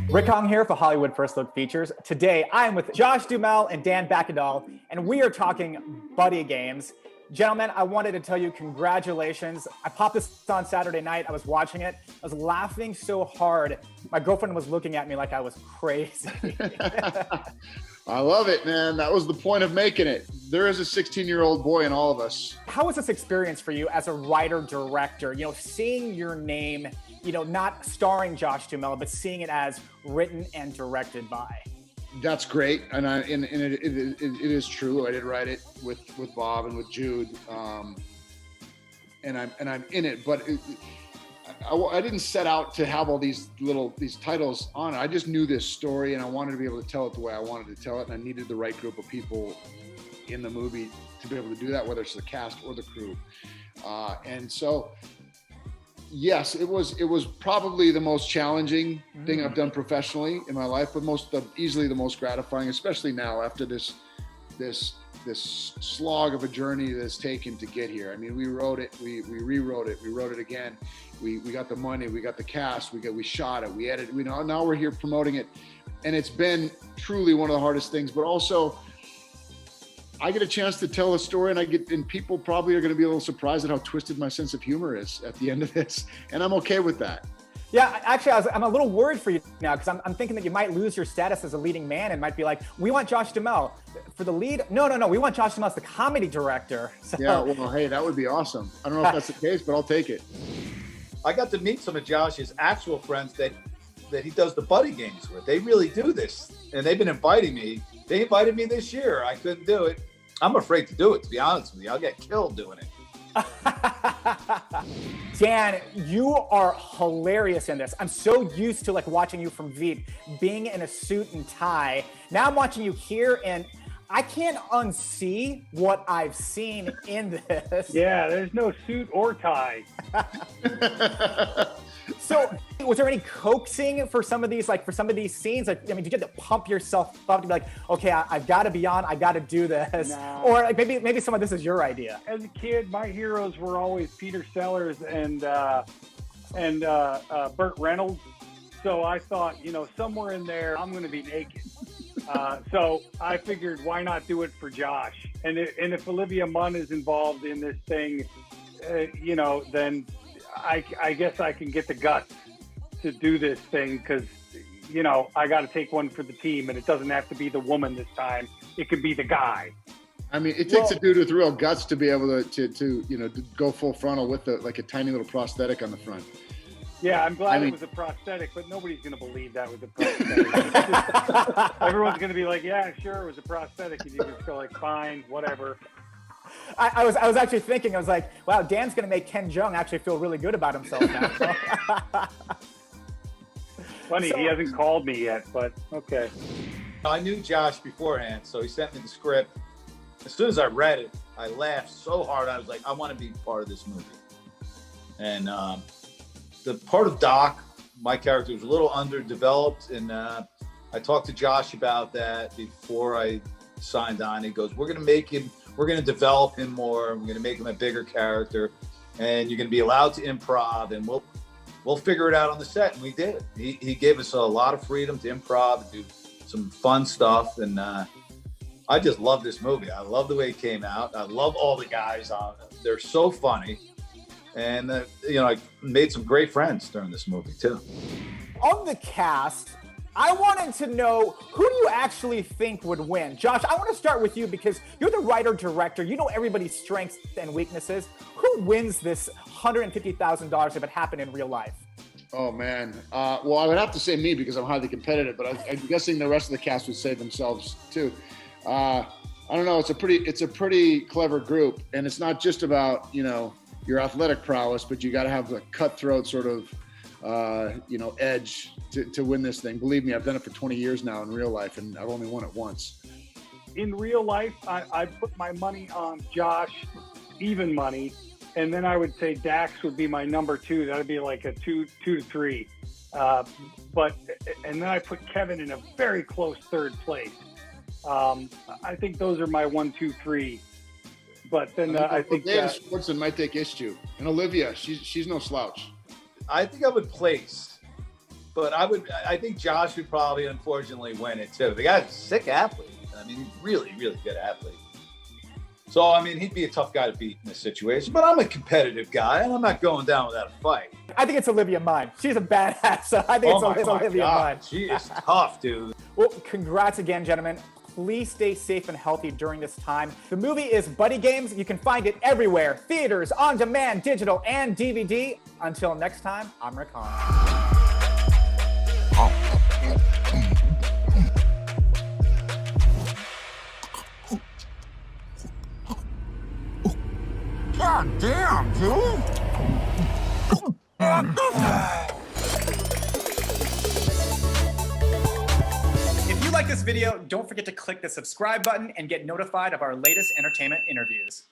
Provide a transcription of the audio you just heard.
Rick Hong here for Hollywood First Look Features. Today, I am with Josh Duhamel and Dan Bakkedahl, and we are talking buddy games. Gentlemen, I wanted to tell you congratulations. I popped this on Saturday night. I was watching it. I was laughing so hard. My girlfriend was looking at me like I was crazy. I love it, man. That was the point of making it. There is a 16-year-old boy in all of us. How was this experience for you as a writer-director? You know, seeing your name, you know, not starring Josh Duhamel, but seeing it as written and directed by. That's great, and it is true. I did write it with Bob and with Jude, and I'm in it. But I didn't set out to have all these titles on it. I just knew this story, and I wanted to be able to tell it the way I wanted to tell it, and I needed the right group of people in the movie to be able to do that, whether it's the cast or the crew. And so, yes, it was probably the most challenging thing I've done professionally in my life, but easily the most gratifying, especially now after this slog of a journey that's taken to get here. I mean, we wrote it, we rewrote it, we wrote it again. We got the money, we got the cast, we shot it, we edited. Now we're here promoting it, and it's been truly one of the hardest things. But also, I get a chance to tell a story, and people probably are going to be a little surprised at how twisted my sense of humor is at the end of this, and I'm okay with that. Yeah, actually, I'm a little worried for you now because I'm thinking that you might lose your status as a leading man and might be like, we want Josh Duhamel for the lead. No, we want Josh Duhamel as the comedy director. So. Yeah, well, hey, that would be awesome. I don't know if that's the case, but I'll take it. I got to meet some of Josh's actual friends that he does the buddy games with. They really do this, and they've been inviting me. They invited me this year. I couldn't do it. I'm afraid to do it, to be honest with you. I'll get killed doing it. Dan, you are hilarious in this. I'm so used to watching you from Veep, being in a suit and tie. Now I'm watching you here, and I can't unsee what I've seen in this. Yeah, there's no suit or tie. So, was there any coaxing for some of these, scenes? Did you have to pump yourself up to be like, okay, I've got to be on, I got to do this, no. Or maybe some of this is your idea? As a kid, my heroes were always Peter Sellers and Burt Reynolds. So I thought, somewhere in there, I'm going to be naked. So I figured, why not do it for Josh? And if Olivia Munn is involved in this thing, then I guess I can get the guts to do this thing because, I got to take one for the team, and it doesn't have to be the woman this time. It could be the guy. I mean, it takes a dude with real guts to be able to go full frontal with a tiny little prosthetic on the front. Yeah, I'm glad it was a prosthetic, but nobody's going to believe that was a prosthetic. Everyone's going to be like, yeah, sure, it was a prosthetic. And you just go fine, whatever. I was actually thinking, I was like, wow, Dan's going to make Ken Jeong actually feel really good about himself now. Funny, he hasn't called me yet, but okay. I knew Josh beforehand, so he sent me the script. As soon as I read it, I laughed so hard. I was like, I want to be part of this movie. And the part of Doc, my character, was a little underdeveloped, and I talked to Josh about that before I signed on. He goes, we're going to develop him more. We're going to make him a bigger character, and you're going to be allowed to improv, and we'll figure it out on the set. And we did. He gave us a lot of freedom to improv and do some fun stuff, and I just love this movie. I love the way it came out. I love all the guys on it. They're so funny. And, I made some great friends during this movie, too. Of the cast, I wanted to know, who do you actually think would win? Josh, I want to start with you because you're the writer-director. You know everybody's strengths and weaknesses. Who wins this $150,000 if it happened in real life? Oh, man. Well, I would have to say me because I'm highly competitive, but I'm guessing the rest of the cast would say themselves, too. I don't know. It's a pretty clever group, and it's not just about, your athletic prowess, but you got to have the cutthroat sort of, edge to win this thing. Believe me, I've done it for 20 years now in real life, and I've only won it once. In real life, I put my money on Josh, even money, and then I would say Dax would be my number two. That would be like a 2 to 3. And then I put Kevin in a very close third place. I think those are my 1, 2, 3. But then I think Dan Schwartz might take issue, and Olivia, she's no slouch. I think I would place But I think Josh would probably, unfortunately, win it too. The guy's a sick athlete. I mean, he's really, really good athlete. So, I mean, he'd be a tough guy to beat in this situation. But I'm a competitive guy, and I'm not going down without a fight. I think it's Olivia Munn. She's a badass, so I think it's Olivia Munn. She is tough, dude. Well, congrats again, gentlemen. Please stay safe and healthy during this time. The movie is Buddy Games. You can find it everywhere. Theaters, on demand, digital, and DVD. Until next time, I'm Rick Hahn. God damn, dude! If you like this video, don't forget to click the subscribe button and get notified of our latest entertainment interviews.